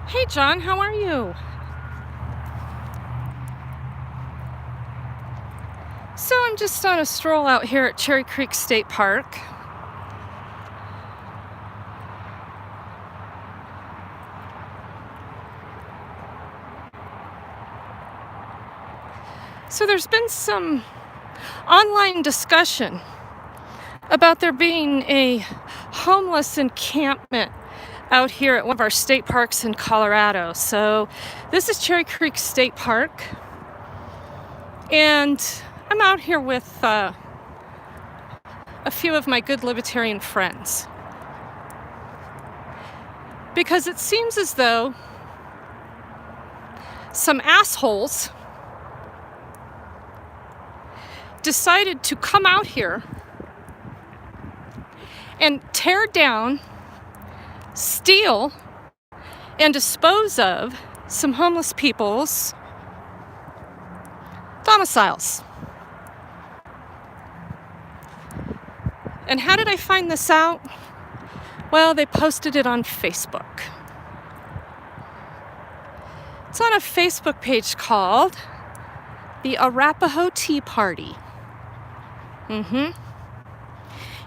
Hey John, how are you? So I'm just on a stroll out here at Cherry Creek State Park. So there's been some online discussion about there being a homeless encampment out here at one of our state parks in Colorado. So this is Cherry Creek State Park, and I'm out here with a few of my good libertarian friends, because it seems as though some assholes decided to come out here and tear down, steal, and dispose of some homeless people's domiciles. And how did I find this out? Well, they posted it on Facebook. It's on a Facebook page called the Arapaho Tea Party.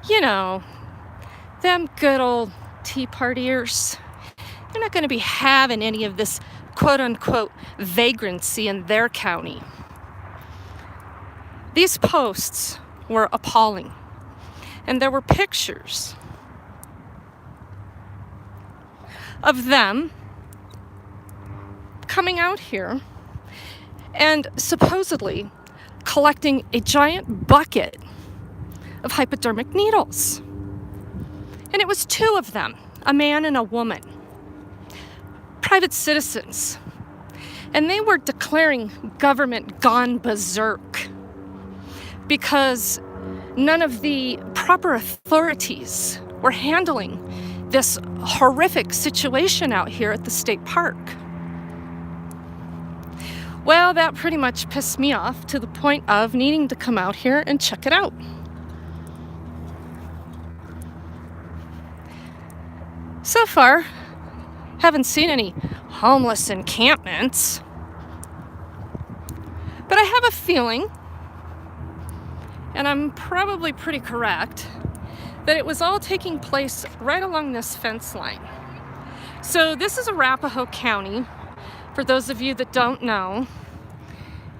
You know, them good old tea partiers. They're not going to be having any of this quote-unquote vagrancy in their county. These posts were appalling. And there were pictures of them coming out here and supposedly collecting a giant bucket of hypodermic needles. And it was two of them, a man and a woman, private citizens. And they were declaring government gone berserk because none of the proper authorities were handling this horrific situation out here at the state park. Well, that pretty much pissed me off to the point of needing to come out here and check it out. So far, haven't seen any homeless encampments, but I have a feeling, and I'm probably pretty correct, that it was all taking place right along this fence line. So this is Arapaho County. For those of you that don't know,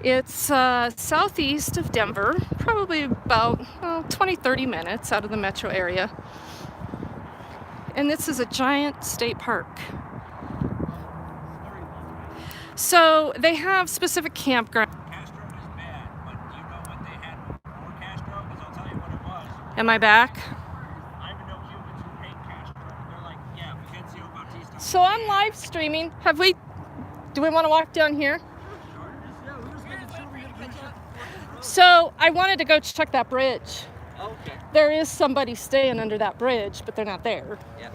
it's southeast of Denver, probably about 20-30 minutes out of the metro area. And this is a giant state park. So they have specific campgrounds. Castro is bad, but you know what they had before Castro? Because I'll tell you what it was. Am I back? I even know humans who hate Castro. They're like, yeah, Fulgencio Bautista. So I'm live streaming. Do we want to walk down here? So I wanted to go check that bridge. Oh, okay. There is somebody staying under that bridge, but they're not there. Yeah.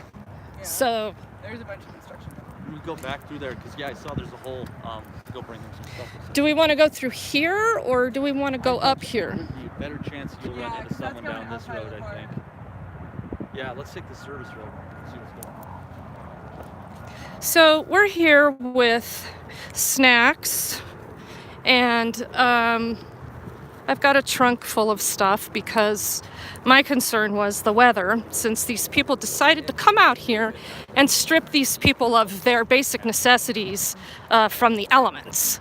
So There's a bunch of construction. We go back through there because I saw there's a hole. Go bring them some stuff. do we want to go through here or do we want to go up here? There'd be a better chance you'll run into someone down this road, I think. Yeah, let's take the service road and see what's going on. So we're here with snacks, and I've got a trunk full of stuff because my concern was the weather, since these people decided to come out here and strip these people of their basic necessities from the elements.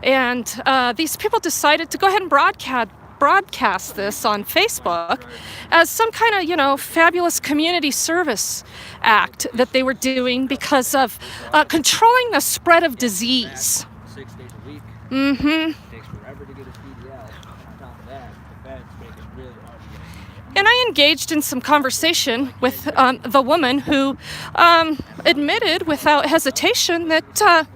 And these people decided to go ahead and broadcast this on Facebook as some kind of, fabulous community service act that they were doing because of controlling the spread of disease. 6 days a week. Mm-hmm. Takes forever to get a CDL. On top of that, the feds make it really hard to get. And I engaged in some conversation with the woman who admitted without hesitation that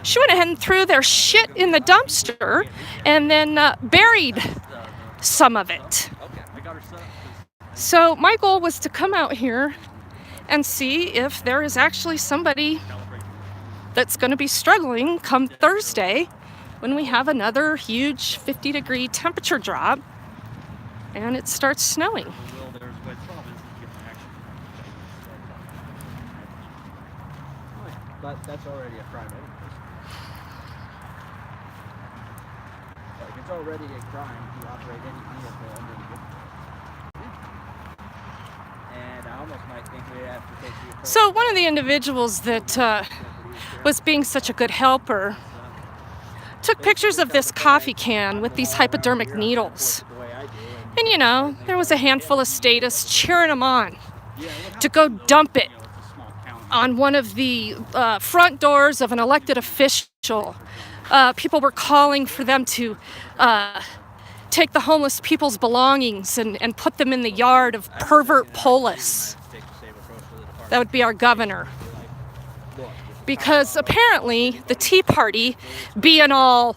she went ahead and threw their shit in the dumpster and then buried some of it. Okay, I got her set up. So my goal was to come out here and see if there is actually somebody that's going to be struggling come Thursday when we have another huge 50-degree temperature drop and it starts snowing. But that's already a crime anyways. Like, it's already a crime to operate any vehicle under the influence. And I almost might think we have to take the approach. So one of the individuals that was being such a good helper took pictures of this coffee can with these hypodermic needles. And you know, there was a handful of statists cheering him on to go dump it on one of the front doors of an elected official. People were calling for them to take the homeless people's belongings and put them in the yard of pervert Polis. That would be our governor. Because apparently the Tea Party, being all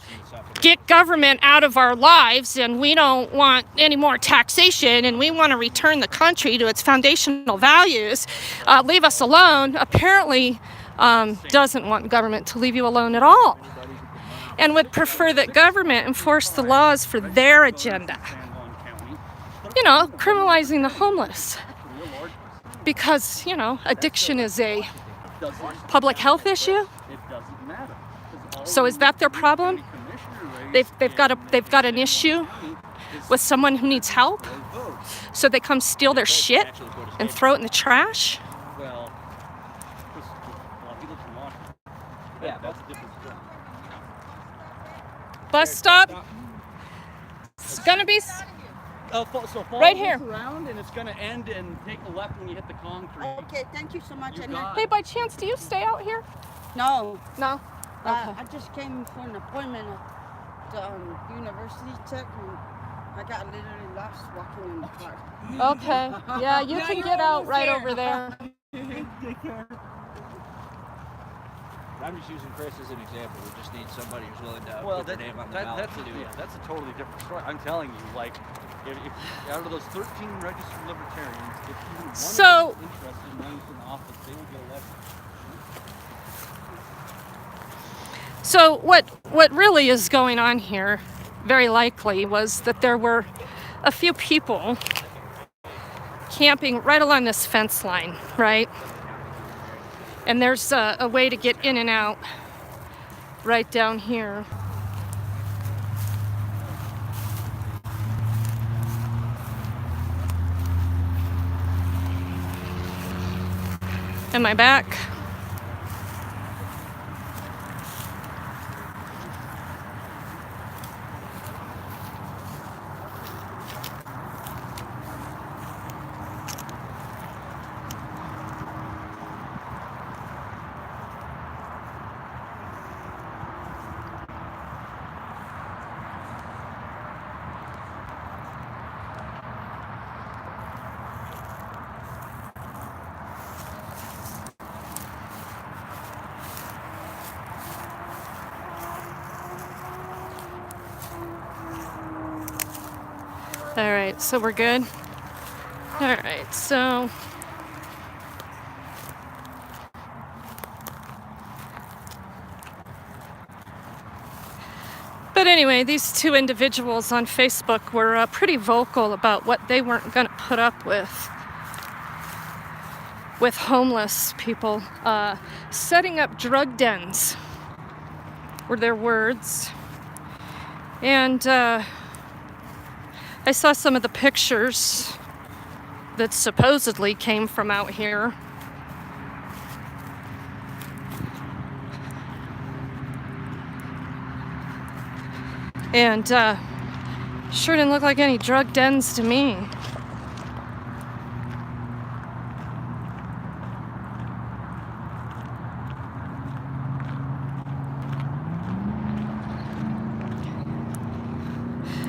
get government out of our lives and we don't want any more taxation and we want to return the country to its foundational values, leave us alone, apparently doesn't want government to leave you alone at all, and would prefer that government enforce the laws for their agenda. You know, criminalizing the homeless. Because, you know, addiction is a public health issue. So is that their problem? They've got an issue with someone who needs help, so they come steal their shit and throw it in the trash. Well, he lives in Washington. Yeah, that's a different story. Bus stop. It's gonna be So follow right here. around, and it's gonna end and take a left when you hit the concrete. Okay, thank you so much. You And got Hey, by chance, do you stay out here? no, No. Okay. I just came for an appointment at the University Tech, and I got literally lost walking in the park. Okay. Yeah, you can get out right over there. I'm just using Chris as an example. We just need somebody who's willing to Well, put their name on the ballot to do it. that's a totally different story. I'm telling you, like, if out of those 13 registered libertarians, if even one So- of them is interested in running for an office, they will get elected. So what really is going on here, very likely, was that there were a few people camping right along this fence line, right? And there's a way to get in and out right down here. Am I back? All right, so we're good. All right, so but anyway, these two individuals on Facebook were pretty vocal about what they weren't going to put up with homeless people. Setting up drug dens were their words. And I saw some of the pictures that supposedly came from out here. And sure didn't look like any drug dens to me.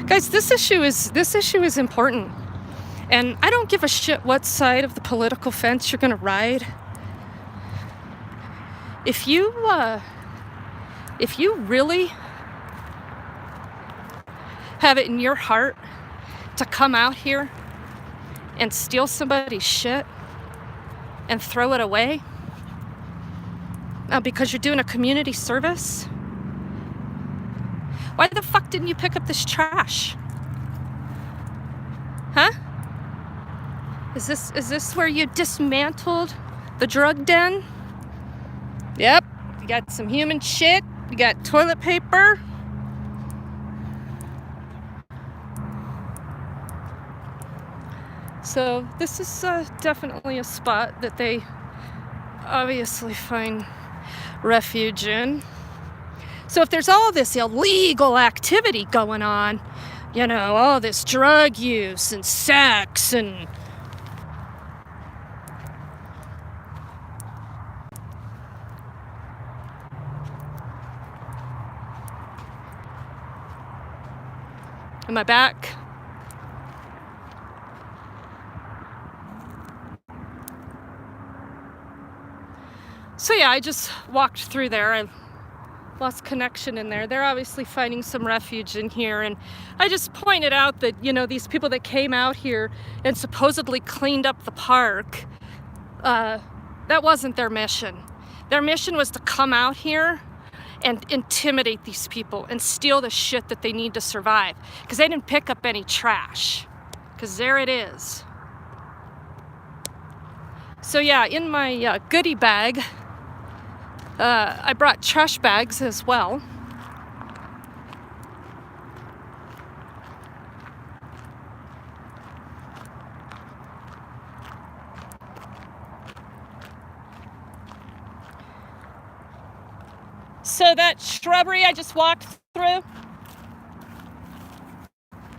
Guys, this issue is important. And I don't give a shit what side of the political fence you're gonna ride. If you really have it in your heart to come out here and steal somebody's shit and throw it away because you're doing a community service, why the fuck didn't you pick up this trash? Huh? Is this where you dismantled the drug den? Yep, you got some human shit, you got toilet paper. So this is definitely a spot that they obviously find refuge in. So if there's all this illegal activity going on, you know, all this drug use and sex and am I back? So yeah, I just walked through there. I lost connection in there. They're obviously finding some refuge in here. And I just pointed out that, you know, these people that came out here and supposedly cleaned up the park, that wasn't their mission. Their mission was to come out here and intimidate these people and steal the shit that they need to survive. Because they didn't pick up any trash. Because there it is. So yeah, in my goodie bag, I brought trash bags as well. So that shrubbery I just walked through,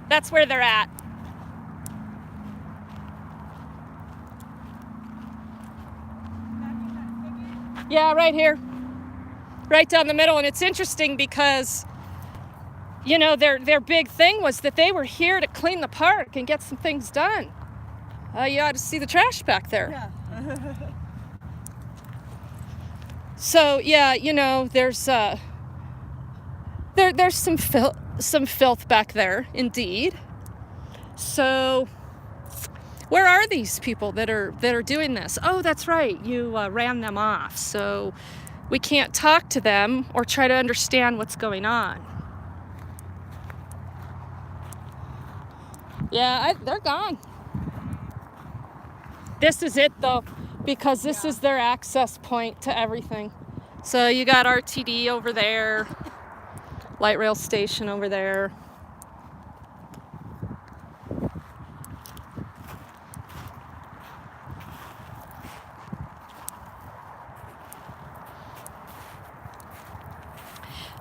that's where they're at. Yeah, right here. Right down the middle. And it's interesting because, you know, their big thing was that they were here to clean the park and get some things done. You ought to see the trash back there. Yeah. So yeah, you know, there's some filth back there, indeed. So where are these people that are doing this? Oh, that's right, you ran them off. So we can't talk to them or try to understand what's going on. Yeah, they're gone. This is it though, because this is their access point to everything. So you got RTD over there, light rail station over there.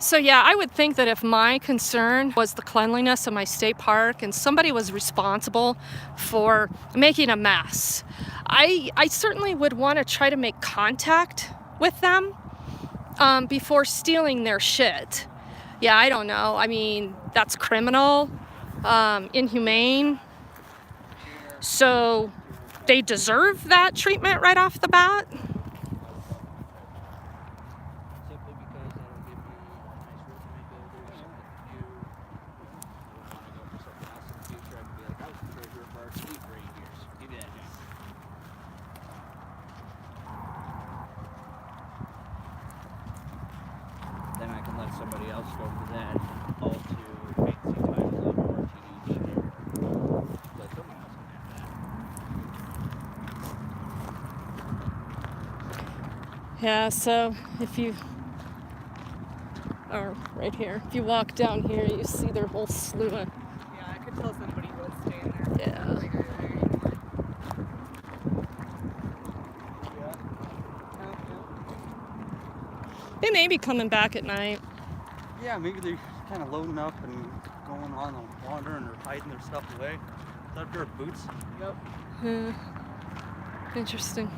So yeah, I would think that if my concern was the cleanliness of my state park and somebody was responsible for making a mess, I certainly would want to try to make contact with them before stealing their shit. Yeah, I don't know. I mean, that's criminal, inhumane. So they deserve that treatment right off the bat. Simply because that'll give me a nice resume builder. If you want to go for something else in the future, I can be like, I was the treasurer of our city for 8 years. Give me that job. Then I can let somebody else go for that. All to fancy titles of RTD engineer. Let someone else can have that. Yeah, so if you are right here, if you walk down here, you see their whole slew of, Yeah, I could tell somebody was staying there. yeah. Like, are there anymore? They may be coming back at night. Yeah, maybe they're kind of loading up and going on and wandering or hiding their stuff away. Is that a pair of boots? Yep. Interesting.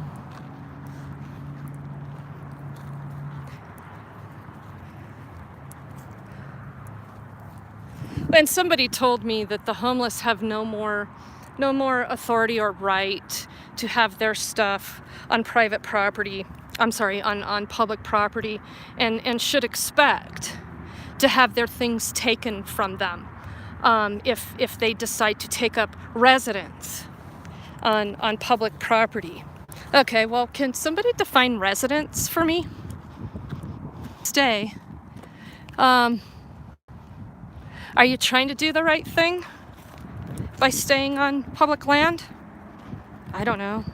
And somebody told me that the homeless have no more authority or right to have their stuff on private property. I'm sorry, on public property, and should expect to have their things taken from them if they decide to take up residence on public property. Okay, well, can somebody define residence for me? Stay. Are you trying to do the right thing by staying on public land? I don't know.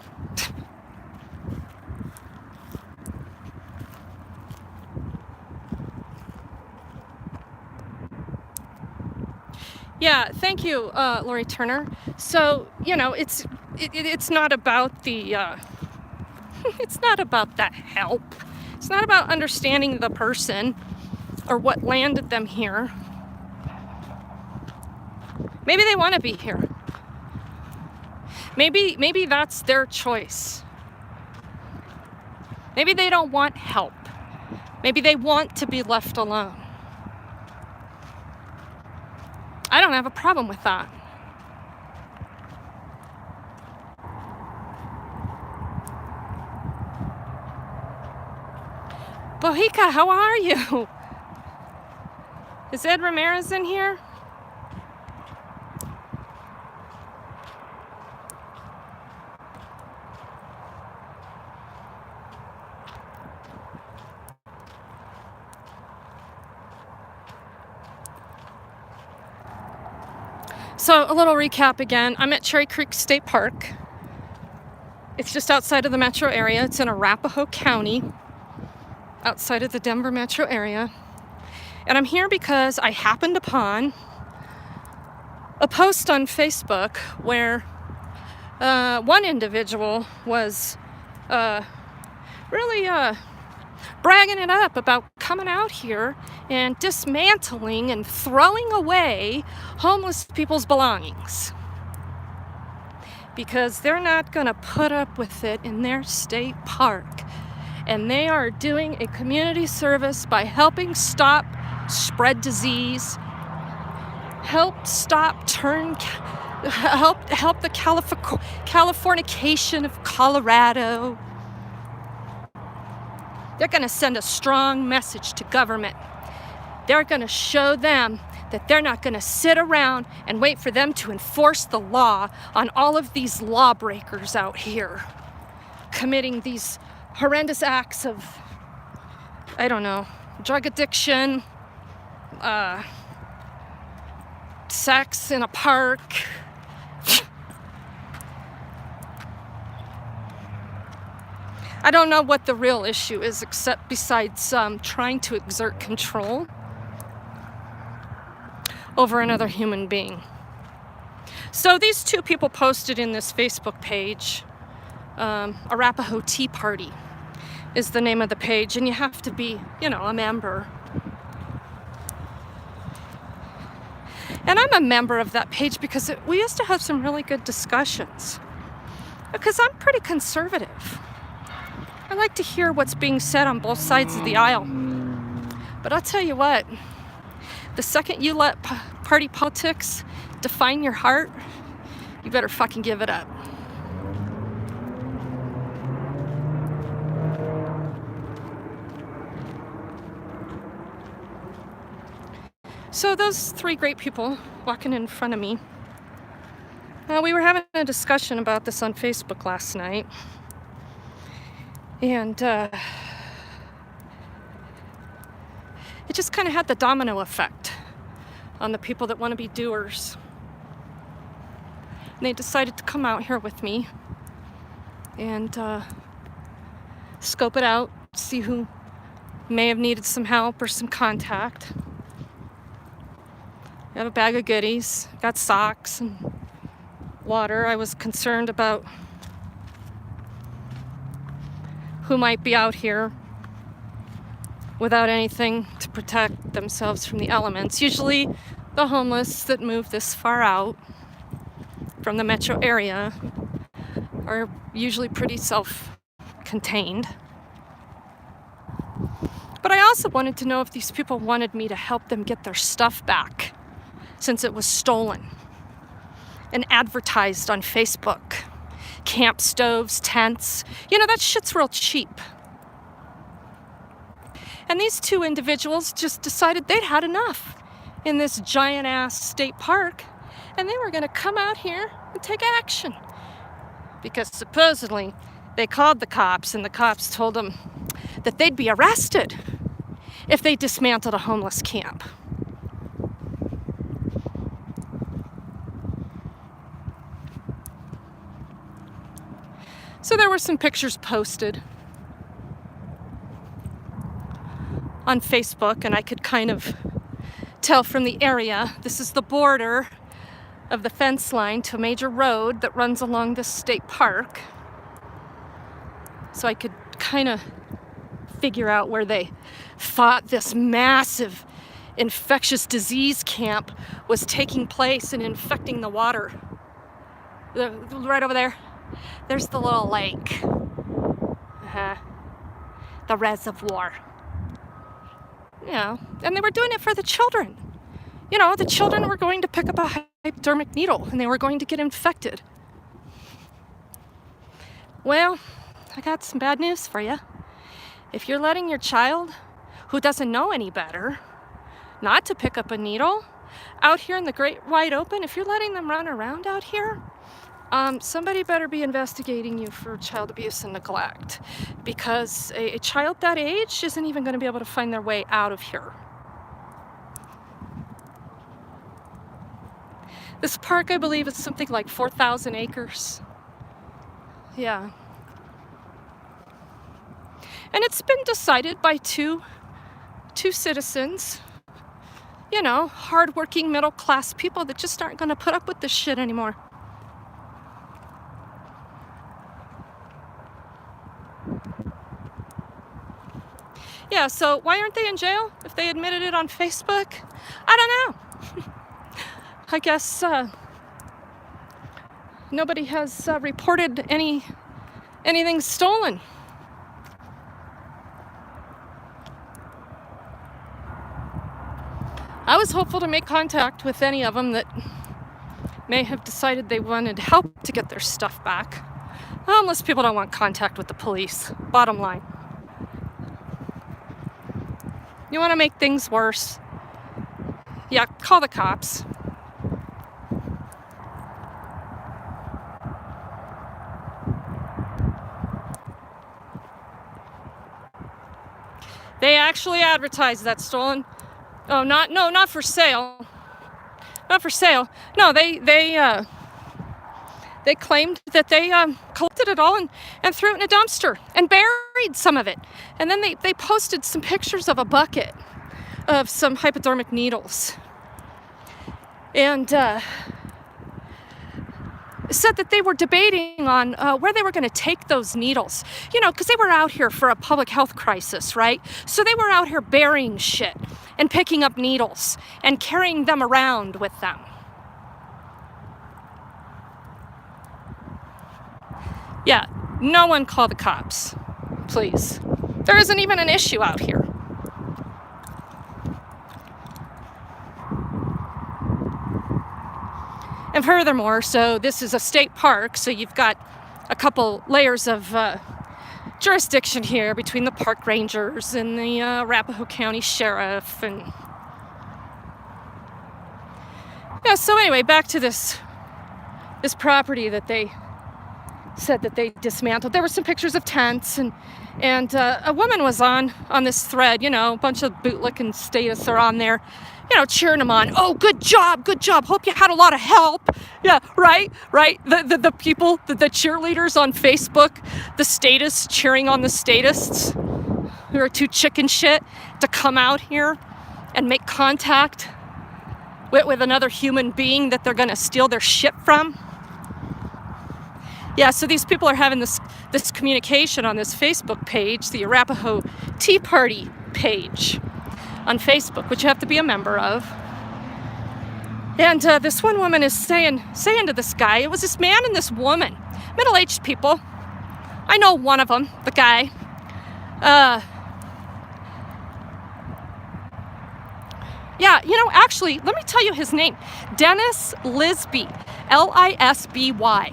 Yeah, thank you, Lori Turner. So, you know, it's not about the it's not about that help. It's not about understanding the person or what landed them here. Maybe they want to be here. Maybe that's their choice. Maybe they don't want help. Maybe they want to be left alone. I don't have a problem with that. Bohica, how are you? Is Ed Ramirez in here? So a little recap again. I'm at Cherry Creek State Park. It's just outside of the metro area. It's in Arapahoe County, outside of the Denver metro area. And I'm here because I happened upon a post on Facebook where one individual was really bragging it up about coming out here and dismantling and throwing away homeless people's belongings because they're not going to put up with it in their state park. And they are doing a community service by helping stop spread disease, help the Californication of Colorado. They're going to send a strong message to government. They're going to show them that they're not going to sit around and wait for them to enforce the law on all of these lawbreakers out here committing these horrendous acts of, I don't know, drug addiction, sex in a park. I don't know what the real issue is, except besides trying to exert control over another human being. So these two people posted in this Facebook page, Arapahoe Tea Party is the name of the page, and you have to be, you know, a member. And I'm a member of that page because we used to have some really good discussions. Because I'm pretty conservative. I like to hear what's being said on both sides of the aisle. But I'll tell you what, the second you let party politics define your heart, you better fucking give it up. So those three great people walking in front of me, we were having a discussion about this on Facebook last night. And it just kind of had the domino effect on the people that want to be doers. And they decided to come out here with me and scope it out, see who may have needed some help or some contact. I have a bag of goodies, got socks and water. I was concerned about who might be out here without anything to protect themselves from the elements. Usually the homeless that move this far out from the metro area are usually pretty self-contained. But I also wanted to know if these people wanted me to help them get their stuff back, since it was stolen and advertised on Facebook. Camp stoves, tents, you know, that shit's real cheap. And these two individuals just decided they'd had enough in this giant ass state park, and they were gonna come out here and take action. Because supposedly they called the cops, and the cops told them that they'd be arrested if they dismantled a homeless camp. So there were some pictures posted on Facebook, and I could kind of tell from the area. This is the border of the fence line to a major road that runs along this state park. So I could kind of figure out where they thought this massive infectious disease camp was taking place and infecting the water. Right over there, there's the little lake. The reservoir. Yeah, and they were doing it for the children. You know, the children were going to pick up a hypodermic needle and they were going to get infected. Well, I got some bad news for you. If you're letting your child, who doesn't know any better, not to pick up a needle out here in the great wide open, if you're letting them run around out here, somebody better be investigating you for child abuse and neglect, because a child that age isn't even going to be able to find their way out of here. This park, I believe, is something like 4,000 acres. Yeah. And it's been decided by two citizens, you know, hardworking middle-class people that just aren't going to put up with this shit anymore. Yeah, so why aren't they in jail if they admitted it on Facebook? I don't know. I guess nobody has reported anything stolen. I was hopeful to make contact with any of them that may have decided they wanted help to get their stuff back. Homeless people don't want contact with the police, bottom line. You want to make things worse? Yeah, call the cops. They actually advertised that stolen. Oh, not for sale. Not for sale. No, they claimed that they collected it all and threw it in a dumpster and buried some of it. And then they posted some pictures of a bucket of some hypodermic needles. And said that they were debating on where they were going to take those needles. You know, because they were out here for a public health crisis, right? So they were out here burying shit and picking up needles and carrying them around with them. Yeah, no one call the cops, please. There isn't even an issue out here. And furthermore, so this is a state park, so you've got a couple layers of jurisdiction here between the park rangers and the Arapahoe County Sheriff. And yeah, so anyway, back to this property that they said that they dismantled. There were some pictures of tents, and a woman was on this thread. You know, a bunch of bootlicking statists are on there, you know, cheering them on. Oh, good job. Hope you had a lot of help. Yeah, right. The people, the cheerleaders on Facebook, the statists cheering on the statists who are too chicken shit to come out here and make contact with another human being that they're going to steal their shit from. Yeah, so these people are having this communication on this Facebook page, the Arapahoe Tea Party page on Facebook, which you have to be a member of. And this one woman is saying to this guy, it was this man and this woman, middle-aged people. I know one of them, the guy. Yeah, you know, actually, let me tell you his name. Dennis Lisby, Lisby.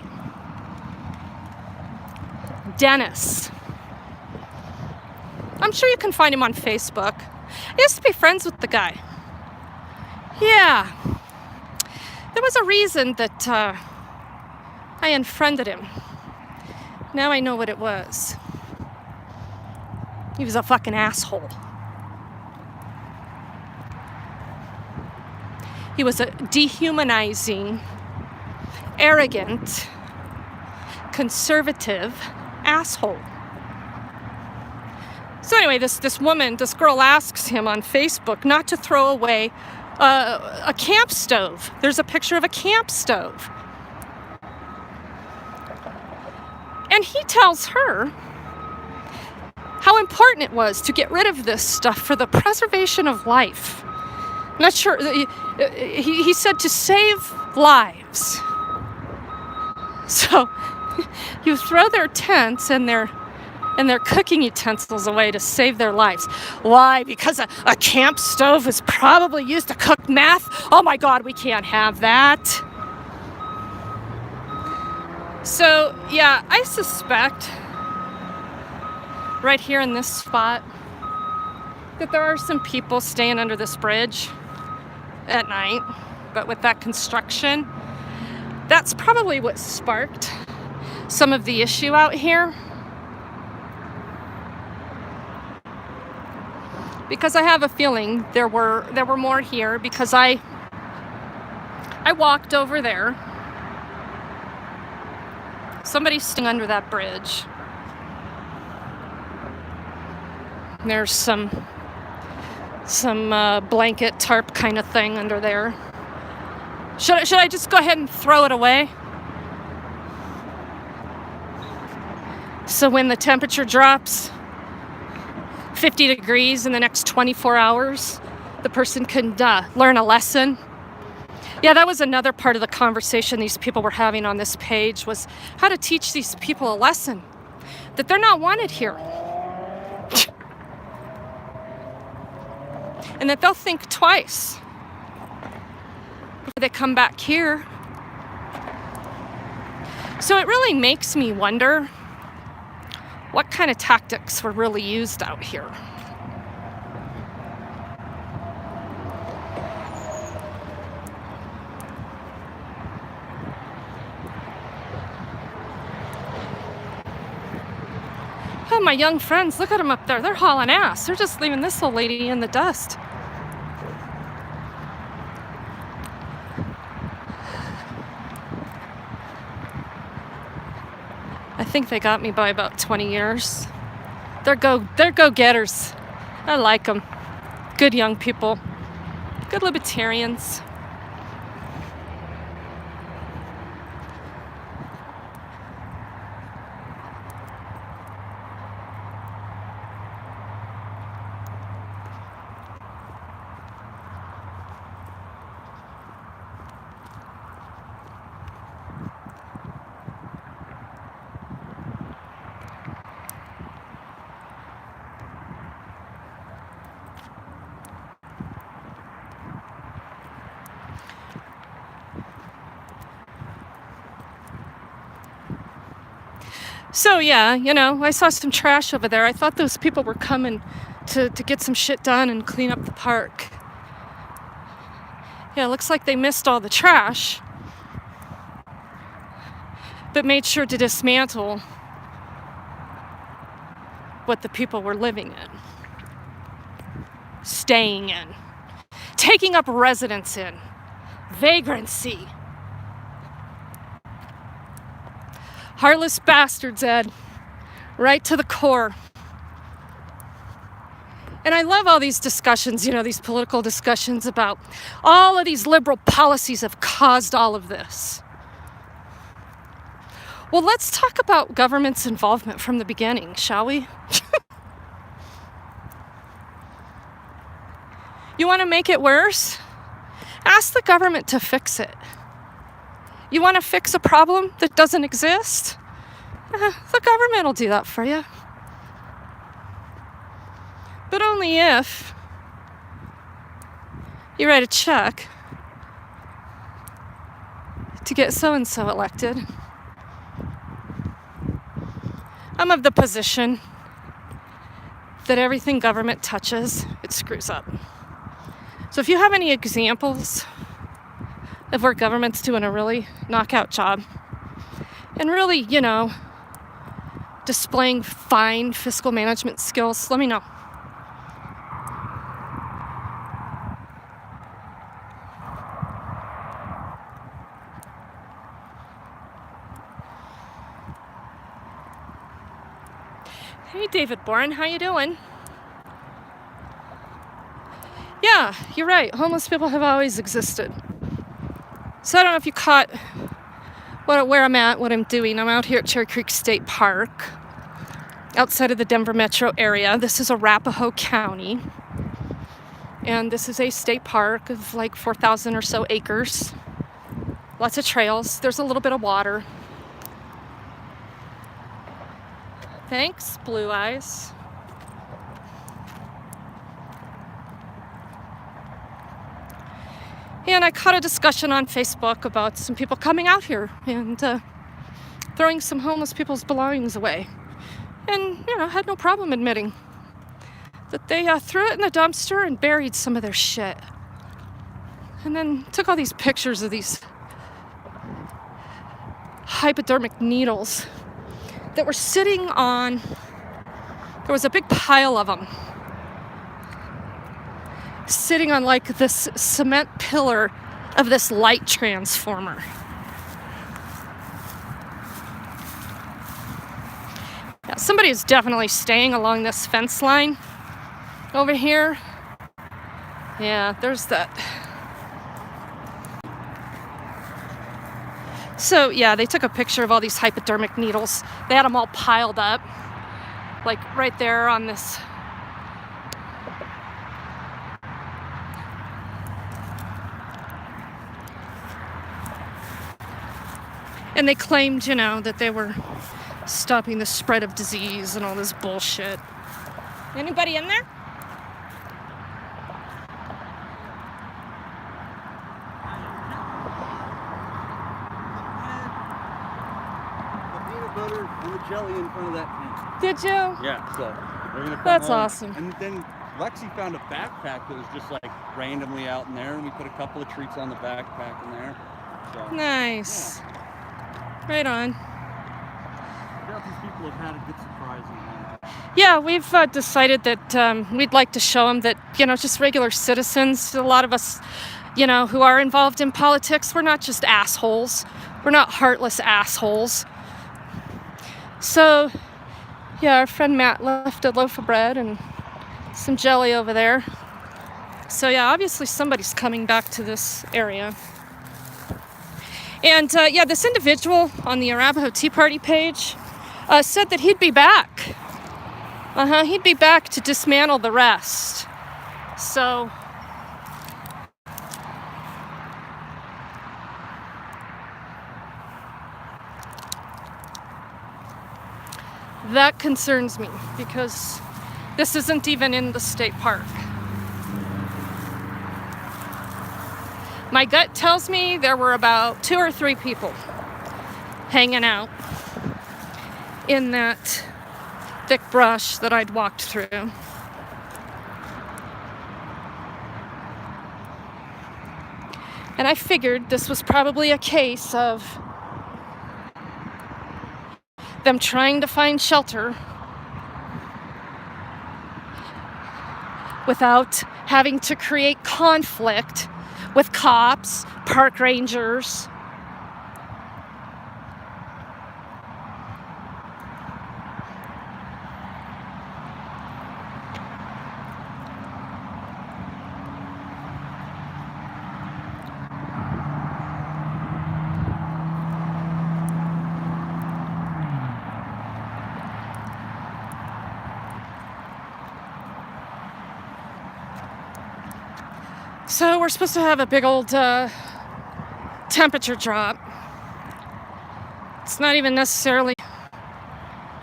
Dennis. I'm sure you can find him on Facebook. I used to be friends with the guy. Yeah. There was a reason that I unfriended him. Now I know what it was. He was a fucking asshole. He was a dehumanizing, arrogant, conservative asshole. So anyway, this girl asks him on Facebook not to throw away a camp stove. There's a picture of a camp stove. And he tells her how important it was to get rid of this stuff for the preservation of life. I'm not sure. He said to save lives. So you throw their tents and their cooking utensils away to save their lives. Why? Because a camp stove was probably used to cook meth? Oh my God, we can't have that. So yeah, I suspect right here in this spot that there are some people staying under this bridge at night, but with that construction, that's probably what sparked some of the issue out here. Because I have a feeling there were more here, because I walked over there. Somebody's staying under that bridge. There's some blanket tarp kind of thing under there. Should I just go ahead and throw it away? So when the temperature drops 50 degrees in the next 24 hours, the person can learn a lesson. Yeah, that was another part of the conversation these people were having on this page, was how to teach these people a lesson, that they're not wanted here. And that they'll think twice before they come back here. So it really makes me wonder what kind of tactics were really used out here. Oh, my young friends, look at them up there. They're hauling ass. They're just leaving this old lady in the dust. I think they got me by about 20 years. They're go-getters. I like them. Good young people. Good libertarians. So yeah, I saw some trash over there. I thought those people were coming to get some shit done and clean up the park. Yeah, it looks like they missed all the trash, but made sure to dismantle what the people were living in, staying in, taking up residence in, vagrancy. Heartless bastards, Ed. Right to the core. And I love all these discussions, these political discussions about all of these liberal policies have caused all of this. Well, let's talk about government's involvement from the beginning, shall we? You want to make it worse? Ask the government to fix it. You want to fix a problem that doesn't exist? The government will do that for you. But only if you write a check to get so-and-so elected. I'm of the position that everything government touches, it screws up. So if you have any examples of where government's doing a really knockout job and really, displaying fine fiscal management skills, let me know. Hey, David Boren, how you doing? Yeah, you're right. Homeless people have always existed. So I don't know if you caught where I'm at, what I'm doing. I'm out here at Cherry Creek State Park, outside of the Denver metro area. This is Arapahoe County. And this is a state park of like 4,000 or so acres. Lots of trails. There's a little bit of water. Thanks, Blue Eyes. And I caught a discussion on Facebook about some people coming out here and throwing some homeless people's belongings away. And, had no problem admitting that they threw it in the dumpster and buried some of their shit. And then took all these pictures of these hypodermic needles that were sitting on, there was a big pile of them, sitting on like this cement pillar of this light transformer. Yeah, somebody is definitely staying along this fence line over here. Yeah, there's that. So yeah, they took a picture of all these hypodermic needles. They had them all piled up, like right there on this. And they claimed, that they were stopping the spread of disease and all this bullshit. Anybody in there? Butter and the jelly in front of that tent. Did you? Yeah, so we're gonna come That's home. awesome. And then Lexi found a backpack that was just like randomly out in there, and we put a couple of treats on the backpack in there. So, Nice. Right on. I doubt these people have had a good surprise in there. Yeah, we've decided that we'd like to show them that, just regular citizens, a lot of us, who are involved in politics, we're not just assholes. We're not heartless assholes. So, yeah, our friend Matt left a loaf of bread and some jelly over there. So, yeah, obviously somebody's coming back to this area. And, this individual on the Arapahoe Tea Party page said that he'd be back. He'd be back to dismantle the rest. So, that concerns me because this isn't even in the state park. My gut tells me there were about 2 or 3 people hanging out in that thick brush that I'd walked through. And I figured this was probably a case of them trying to find shelter without having to create conflict with cops, park rangers. So we're supposed to have a big old temperature drop. It's not even necessarily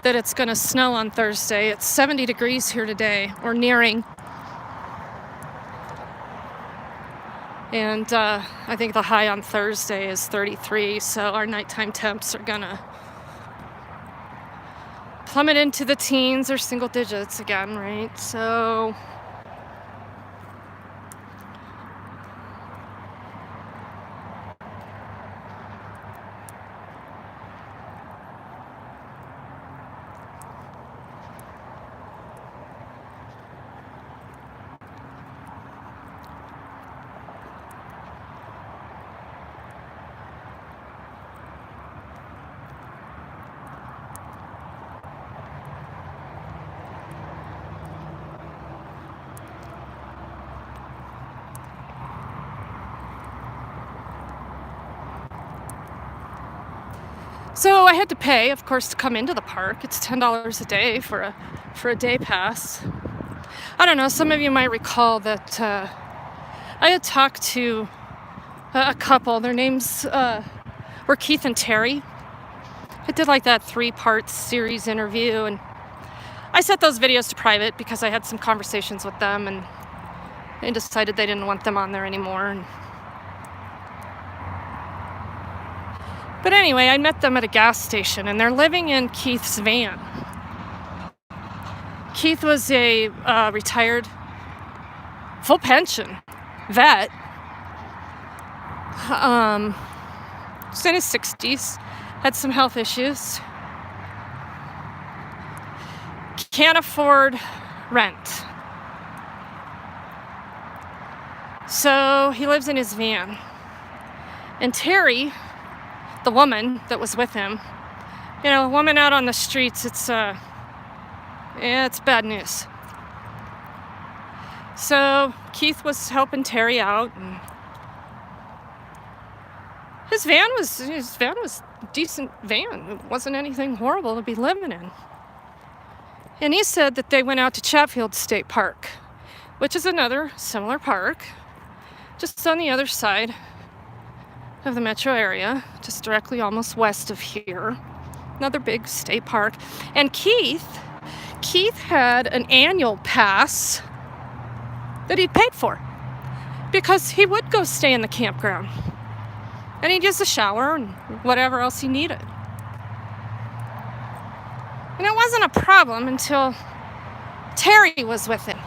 that it's going to snow on Thursday. It's 70 degrees here today, or nearing. And I think the high on Thursday is 33, so our nighttime temps are going to plummet into the teens or single digits again, right? So So I had to pay, of course, to come into the park. It's $10 a day for a day pass. I don't know, some of you might recall that I had talked to a couple. Their names were Keith and Terry. I did like that 3-part series interview, and I set those videos to private because I had some conversations with them, and they decided they didn't want them on there anymore. But anyway, I met them at a gas station, and they're living in Keith's van. Keith was a retired, full pension vet. Was in his 60s, had some health issues. Can't afford rent. So he lives in his van. And Terry, the woman that was with him, you know, a woman out on the streets, it's bad news. So Keith was helping Terry out, and his van was a decent van. It wasn't anything horrible to be living in. And he said that they went out to Chatfield State Park, which is another similar park, just on the other side of the metro area, just directly almost west of here. Another big state park. And Keith had an annual pass that he'd paid for because he would go stay in the campground. And he'd use the shower and whatever else he needed. And it wasn't a problem until Terry was with him.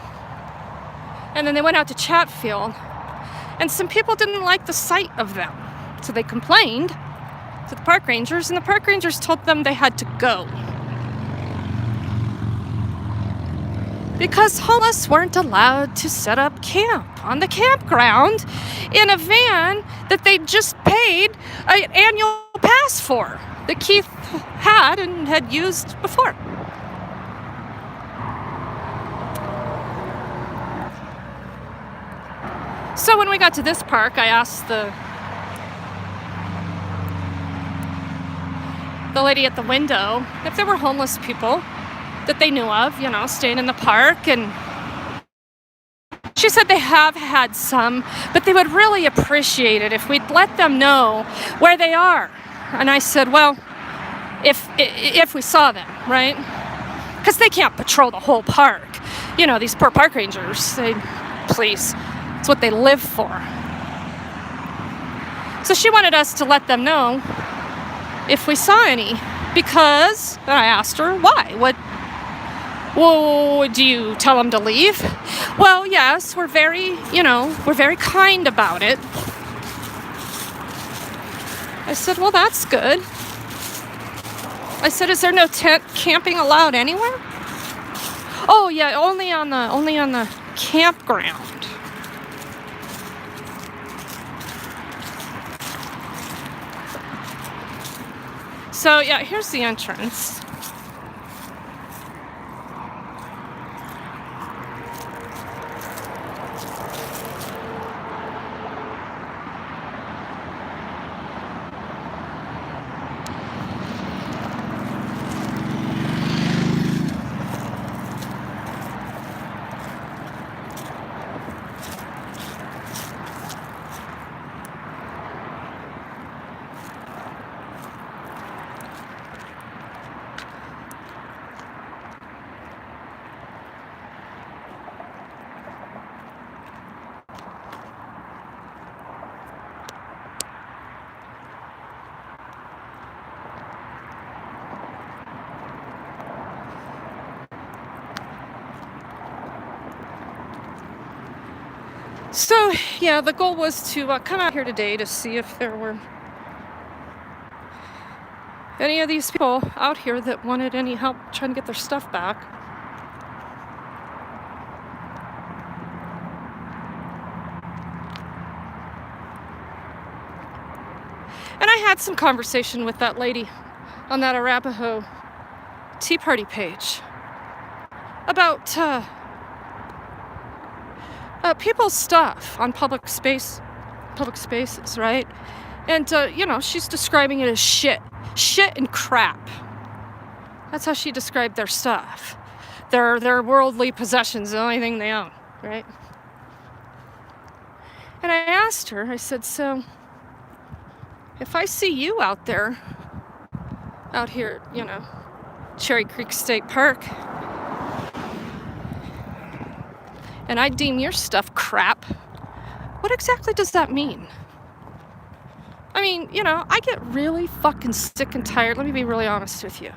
And then they went out to Chatfield, and some people didn't like the sight of them. So they complained to the park rangers, and the park rangers told them they had to go. Because homeless weren't allowed to set up camp on the campground in a van that they just paid an annual pass for, that Keith had and had used before. So when we got to this park, I asked the lady at the window if there were homeless people that they knew of, you know, staying in the park, and she said they have had some, but they would really appreciate it if we'd let them know where they are. And I said, well, if we saw them, right? Because they can't patrol the whole park. You know, these poor park rangers, police, it's what they live for. So she wanted us to let them know if we saw any, because, and I asked her, why? Well, do you tell them to leave? Well, yes, we're very kind about it. I said, well, that's good. I said, is there no tent camping allowed anywhere? Oh, yeah, only on the campground. So, yeah, here's the entrance. So, yeah, the goal was to come out here today to see if there were any of these people out here that wanted any help trying to get their stuff back. And I had some conversation with that lady on that Arapaho Tea Party page about people's stuff on public spaces, right? And, she's describing it as shit. shit and crap. That's how she described their stuff. Their worldly possessions, the only thing they own, right? And I asked her, I said, so if I see you out there, out here, Cherry Creek State Park, and I deem your stuff crap, what exactly does that mean? I mean, I get really fucking sick and tired. Let me be really honest with you.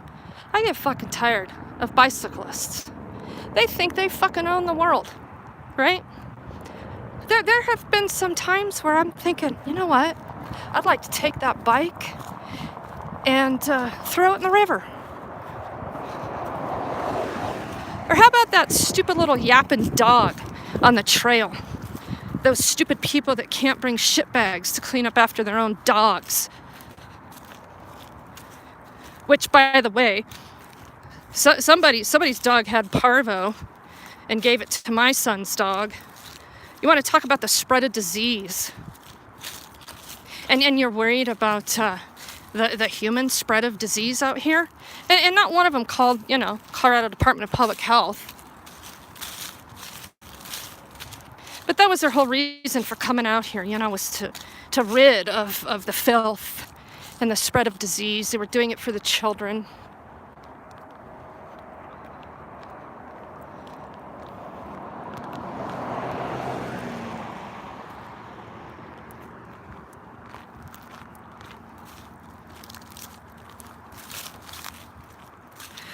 I get fucking tired of bicyclists. They think they fucking own the world, right? There have been some times where I'm thinking, you know what? I'd like to take that bike and throw it in the river. Or how about that stupid little yapping dog on the trail? Those stupid people that can't bring shit bags to clean up after their own dogs. Which, by the way, somebody's dog had parvo and gave it to my son's dog. You want to talk about the spread of disease. And you're worried about the human spread of disease out here? And not one of them called, Colorado Department of Public Health. But that was their whole reason for coming out here, was to rid of the filth and the spread of disease. They were doing it for the children.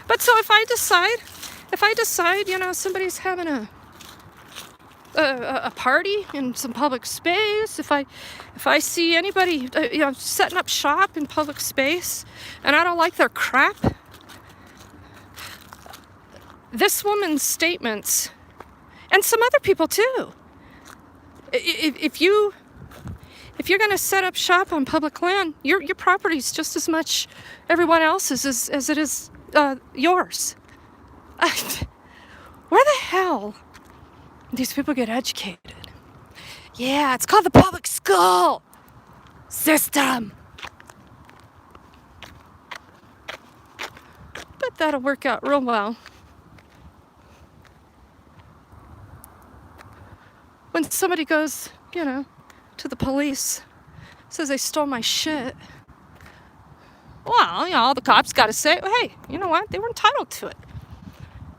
But so if I decide, somebody's having a party in some public space, if I see anybody, setting up shop in public space, and I don't like their crap, this woman's statements, and some other people too, if you're going to set up shop on public land, your property's just as much everyone else's as it is yours. Where the hell these people get educated? Yeah, it's called the public school system. Bet that'll work out real well. When somebody goes, to the police, says they stole my shit, well, the cops got to say, hey, you know what? They were entitled to it.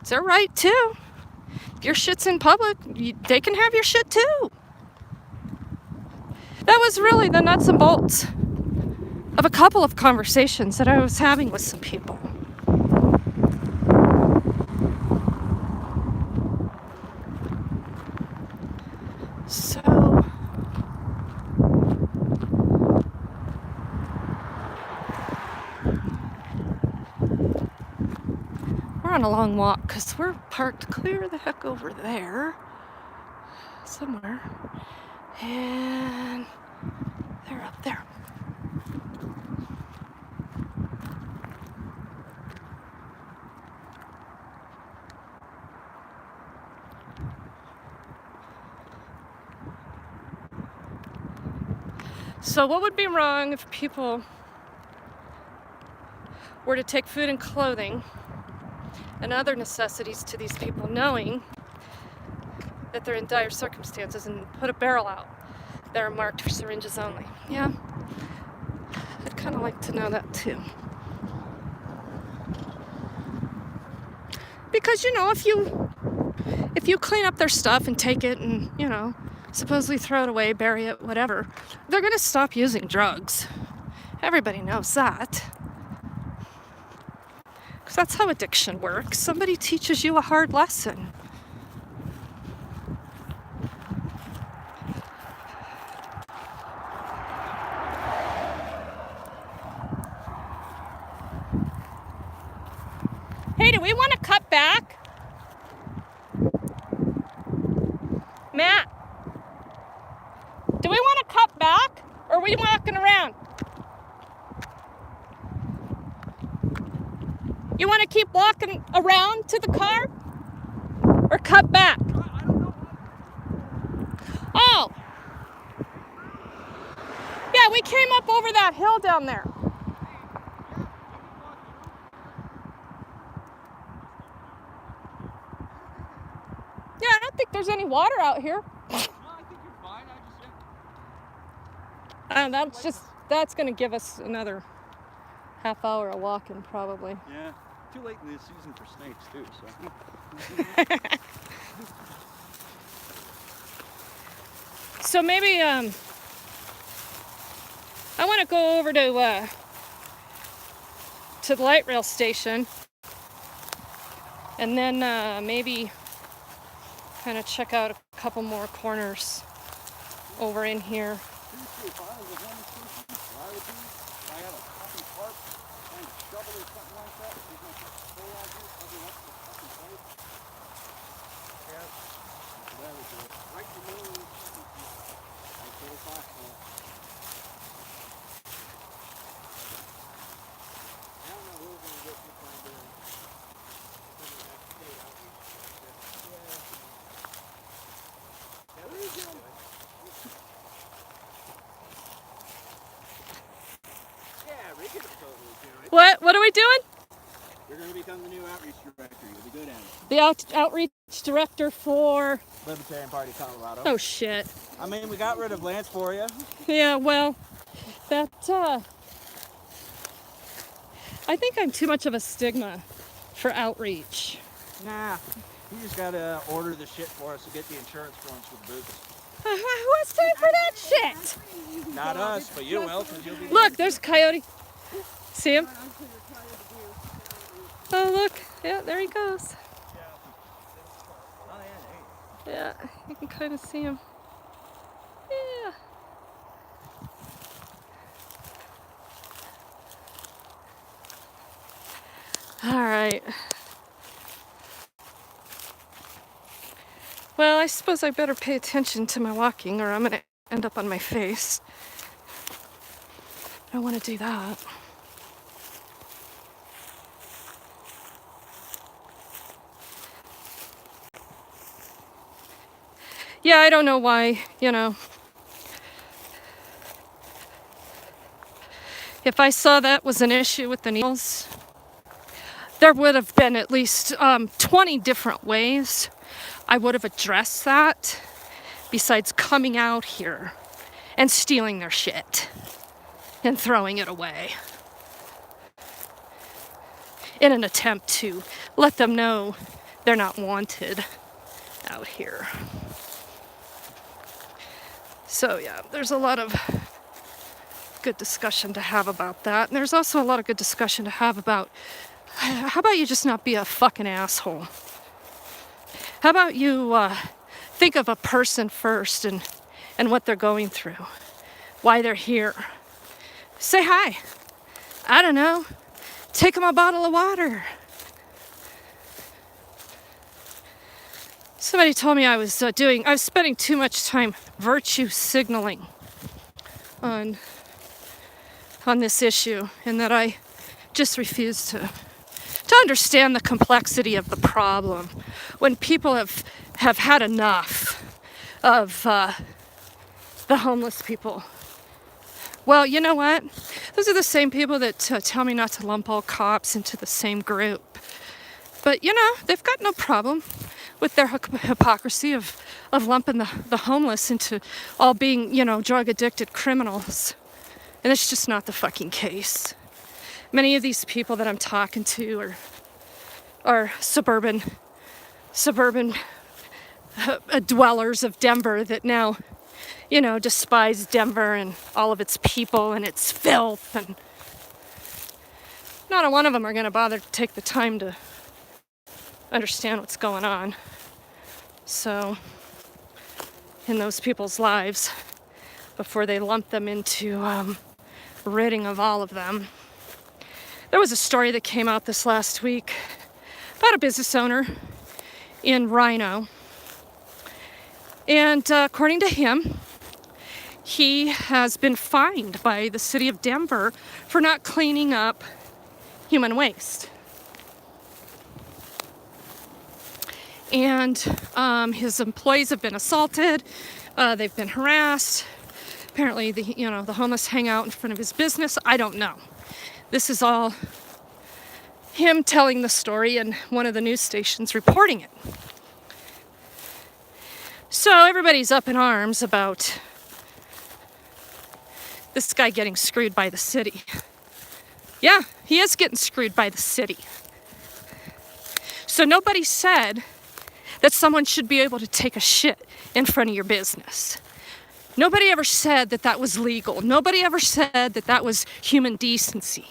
It's their right, too. If your shit's in public, they can have your shit, too. That was really the nuts and bolts of a couple of conversations that I was having with some people. So... on a long walk because we're parked clear the heck over there somewhere, and they're up there. So what would be wrong if people were to take food and clothing and other necessities to these people, knowing that they're in dire circumstances, and put a barrel out that are marked for syringes only? Yeah, I'd kind of like to know that too. Because, if you clean up their stuff and take it and, supposedly throw it away, bury it, whatever, they're going to stop using drugs. Everybody knows that. Because that's how addiction works. Somebody teaches you a hard lesson. Hey, do we want to cut back? Matt, do we want to cut back, or are we walking around? You want to keep walking around to the car, or cut back? Oh, yeah, we came up over that hill down there. there's any water out here. No, I think you're fine. I just That's gonna give us another half hour of walking probably. yeah. Too late in the season for snakes too. So. So maybe I want to go over to the light rail station, and then maybe kind of check out a couple more corners over in here. If I was a homeless person, why would you? If I had a fucking tarp and a shovel or something like that, you're gonna put the pole out here, cover up the fucking place. Yeah. That would do it. Right in the middle of the fucking field. Like little foxhole. I don't know who we're gonna get this time doing. Something like state outreach. Yeah. Yeah, what are you doing? Yeah, Regan will totally do it. What are we doing? You're going to become the new outreach director. You'll be good at it. The outreach director for... Libertarian Party Colorado. Oh shit. I mean, we got rid of Lance for you. Yeah, well, that I think I'm too much of a stigma for outreach. Nah, you just got to order the shit for us to get the insurance forms for the boots. Who has time for that shit? Not us, but you will, because you'll be... Look, there's a coyote. See him? Oh, look. Yeah, there he goes. Oh, yeah, Yeah, you can kind of see him. Yeah. All right. Well, I suppose I better pay attention to my walking or I'm going to end up on my face. I don't want to do that. Yeah, I don't know why, you know. If I saw that was an issue with the needles, there would have been at least 20 different ways I would have addressed that besides coming out here and stealing their shit and throwing it away in an attempt to let them know they're not wanted out here. So yeah, there's a lot of good discussion to have about that. And there's also a lot of good discussion to have about how about you just not be a fucking asshole? How about you think of a person first and what they're going through, why they're here. Say hi. I don't know. Take them a bottle of water. Somebody told me I was spending too much time virtue signaling on this issue, and that I just refuse to understand the complexity of the problem when people have had enough of the homeless people. Well, you know what? Those are the same people that tell me not to lump all cops into the same group. But, you know, they've got no problem with their hypocrisy of lumping the homeless into all being, you know, drug-addicted criminals. And it's just not the fucking case. Many of these people that I'm talking to are suburban dwellers of Denver that now, you know, despise Denver and all of its people and its filth, and not a one of them are going to bother to take the time to understand what's going on. So, in those people's lives, before they lump them into ridding of all of them. There was a story that came out this last week about a business owner in Rhino. And according to him, he has been fined by the city of Denver for not cleaning up human waste. And his employees have been assaulted. They've been harassed. Apparently, the homeless hang out in front of his business. I don't know. This is all him telling the story and one of the news stations reporting it. So everybody's up in arms about this guy getting screwed by the city. Yeah, he is getting screwed by the city. So nobody said that someone should be able to take a shit in front of your business. Nobody ever said that that was legal. Nobody ever said that that was human decency.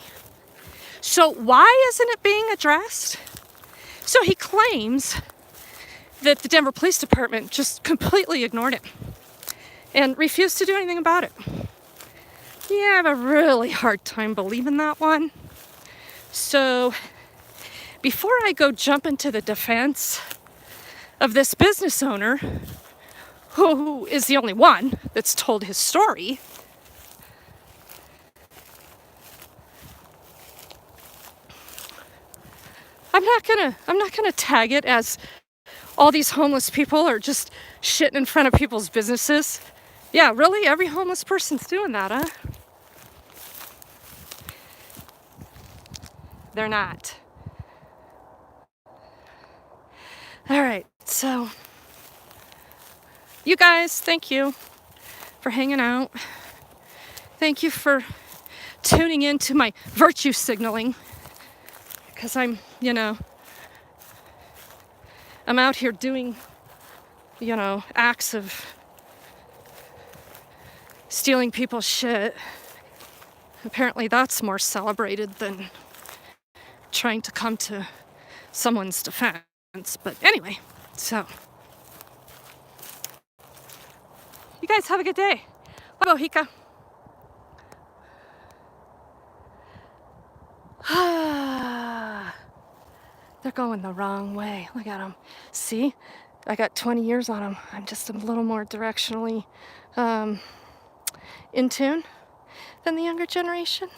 So why isn't it being addressed? So he claims that the Denver Police Department just completely ignored it and refused to do anything about it. Yeah, I have a really hard time believing that one. So before I go jump into the defense of this business owner, who is the only one that's told his story, I'm not gonna tag it as all these homeless people are just shitting in front of people's businesses. Yeah, really? Every homeless person's doing that, huh? They're not. All right, so you guys, thank you for hanging out. Thank you for tuning in to my virtue signaling, because I'm out here doing, acts of stealing people's shit. Apparently that's more celebrated than trying to come to someone's defense. But anyway, so you guys have a good day. Bye, Bohica. They're going the wrong way. Look at them. See? I got 20 years on them. I'm just a little more directionally in tune than the younger generation.